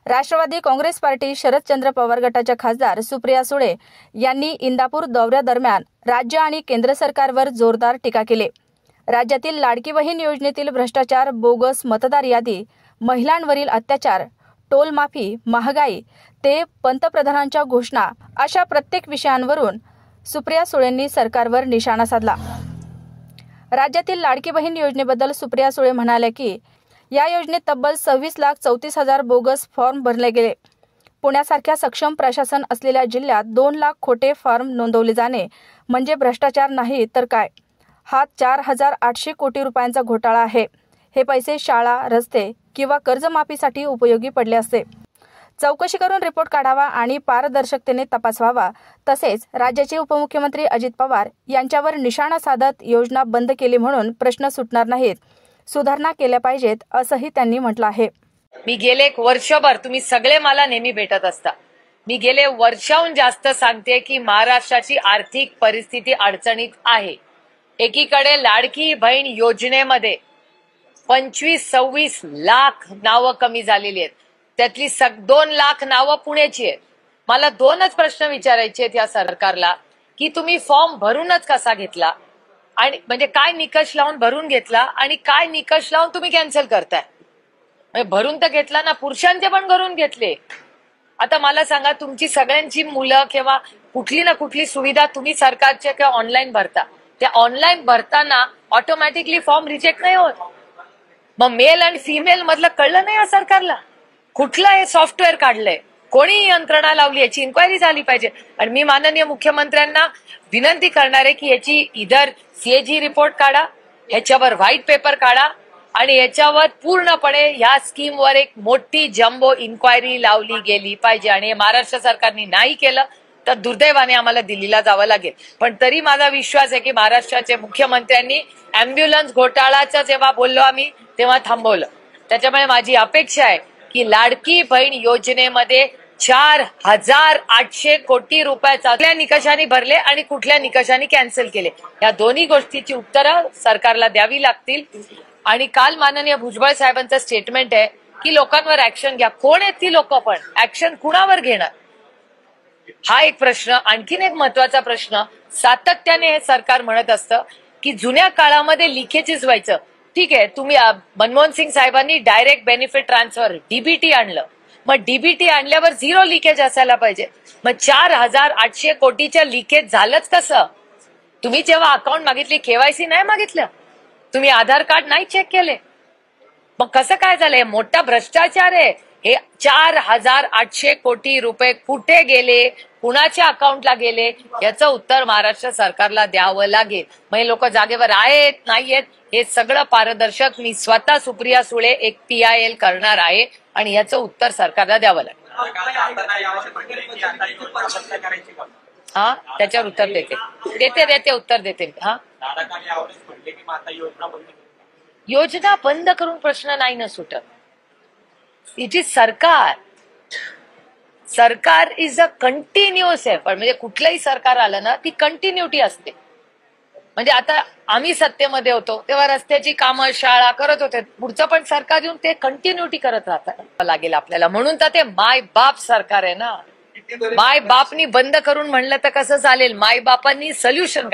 Rashtrawadi Congress party Sharadchandra Pawar गटाच्या खासदार सुप्रिया सुळे यांनी इंदापूर दौऱ्यादरम्यान राज्य आणि केंद्र सरकारवर जोरदार टीका केली। राज्यातील लाडकी बहीण योजनेतील भ्रष्टाचार, बोगस मतदार यादी, महिलांवरील अत्याचार, टोल माफी, महागाई ते पंतप्रधानांच्या घोषणा अशा प्रत्येक विषयांवरून सुप्रिया सुळेंनी सरकारवर निशाणा साधला। राज्यातील लाडकी बहीण योजनेबद्दल सुप्रिया सुळे म्हणाल्या की या योजनेत तब्बल 26,34,000 बोगस फॉर्म भरले गेले। पुण्यासारख्या सक्षम प्रशासन असलेल्या जिल्ह्यात 2 लाख खोटे फॉर्म नोंदवले जाणे म्हणजे भ्रष्टाचार नाही तर काय? हा 4,800 कोटी रुपयांचा घोटाळा आहे। हे पैसे शाळा, रस्ते किंवा कर्जमाफीसाठी उपयोगी पडले असते। चौकशी करून रिपोर्ट काढावा आणि पारदर्शकतेने तपास व्हावा। तसेच राज्याचे उपमुख्यमंत्री अजित पवार यांच्यावर निशाणा साधत योजना बंद केली म्हणून प्रश्न सुटणार नाहीत, सुधारणा केल्या पाहिजेत असंही त्यांनी म्हटलं आहे। मी गेले 1 वर्षभर, तुम्ही सगळे मला नेहमी भेटत असता, मी गेले वर्षाहून जास्त सांगते की महाराष्ट्राची आर्थिक परिस्थिती अडचणीत आहे। एकीकडे लाडकी बहीण योजनेमध्ये 25-26 लाख नावं कमी झालेली आहेत, त्यातली 2 लाख नावं पुण्याची आहेत। मला 2च प्रश्न विचारायचे आहेत या सरकारला की तुम्ही फॉर्म भरूनच कसा घेतला आणि म्हणजे काय निकष लावून भरून घेतला आणि काय निकष लावून तुम्ही कॅन्सल करताय? म्हणजे भरून तर घेतला ना, पुरुषांचे पण भरून घेतले। आता मला सांगा, तुमची सगळ्यांची मुलं किंवा कुठली ना कुठली सुविधा तुम्ही सरकारच्या किंवा ऑनलाईन भरता, त्या ऑनलाईन भरताना ऑटोमॅटिकली फॉर्म रिजेक्ट नाही होत? मग मेल आणि फिमेल मधलं कळलं नाही या सरकारला? कुठलं हे सॉफ्टवेअर काढलंय, कोणी यंत्रणा लावली, याची इन्क्वायरी झाली पाहिजे। आणि मी माननीय मुख्यमंत्र्यांना विनंती करणार आहे की याची इधर सीएजी रिपोर्ट काढा, ह्याच्यावर व्हाईट पेपर काढा आणि याच्यावर पूर्णपणे ह्या स्कीमवर एक मोठी जम्बो इन्क्वायरी लावली गेली पाहिजे। आणि हे महाराष्ट्र सरकारने नाही केलं तर दुर्दैवाने आम्हाला दिल्लीला जावं लागेल। पण तरी माझा विश्वास आहे की महाराष्ट्राचे मुख्यमंत्र्यांनी अँब्युलन्स घोटाळाचं जेव्हा बोललो आम्ही तेव्हा थांबवलं। त्याच्यामुळे माझी अपेक्षा आहे की लाडकी बहीण योजनेमध्ये 4,800 कोटी रुपयाचा कुठल्या निकषाने भरले आणि कुठल्या निकषाने कॅन्सल केले, या दोन्ही गोष्टीची उत्तरं सरकारला द्यावी लागतील। आणि काल माननीय भुजबळ साहेबांचं स्टेटमेंट आहे की लोकांवर ऍक्शन घ्या। कोण आहेत ती लोक? पण ऍक्शन कुणावर घेणार? हा एक प्रश्न। आणखीन एक महत्वाचा प्रश्न, सातत्याने हे सरकार म्हणत असतं की जुन्या काळामध्ये लिकेजेस व्हायचं। ठीक आहे, तुम्ही मनमोहन सिंग साहेबांनी डायरेक्ट बेनिफिट ट्रान्सफर डीबीटी आणलं, मग डीबीटी आणल्यावर 0 लिकेज असायला पाहिजे। मग 4,800 कोटीच्या लिकेज झालंच कसं? तुम्ही जेव्हा अकाउंट मागितली केवायसी नाही मागितलं, तुम्ही आधार कार्ड नाही चेक केले, मग कसं काय झालंय? मोठा भ्रष्टाचार आहे हे। 4,800 कोटी रुपये कुठे गेले, कुणाच्या अकाउंटला गेले, याचं उत्तर महाराष्ट्र सरकारला द्यावं लागेल। मग हे लोक जागेवर आहेत नाहीयेत हे सगळं पारदर्शक मी स्वतः सुप्रिया सुळे एक PIL करणार आहे आणि याचं उत्तर सरकारला द्यावं लागेल। हा, त्याच्यावर उत्तर देते उत्तर देते। हा, योजना बंद करून प्रश्न नाही ना सुटत। इट इज सरकार इज अ कंटिन्युअस एफर्ट। म्हणजे कुठलंही सरकार आलं ना, ती कंटिन्युटी असते। म्हणजे आता आम्ही सत्तेमध्ये होतो तेव्हा रस्त्याची कामं, शाळा करत होते, पुढचं पण सरकार येऊन ते कंटिन्युटी करत राहतात लागेल आपल्याला। म्हणून तर ते माय बाप सरकार आहे ना। माय बापनी बंद करून म्हणलं तर कसं चालेल? माय बापांनी सोल्युशन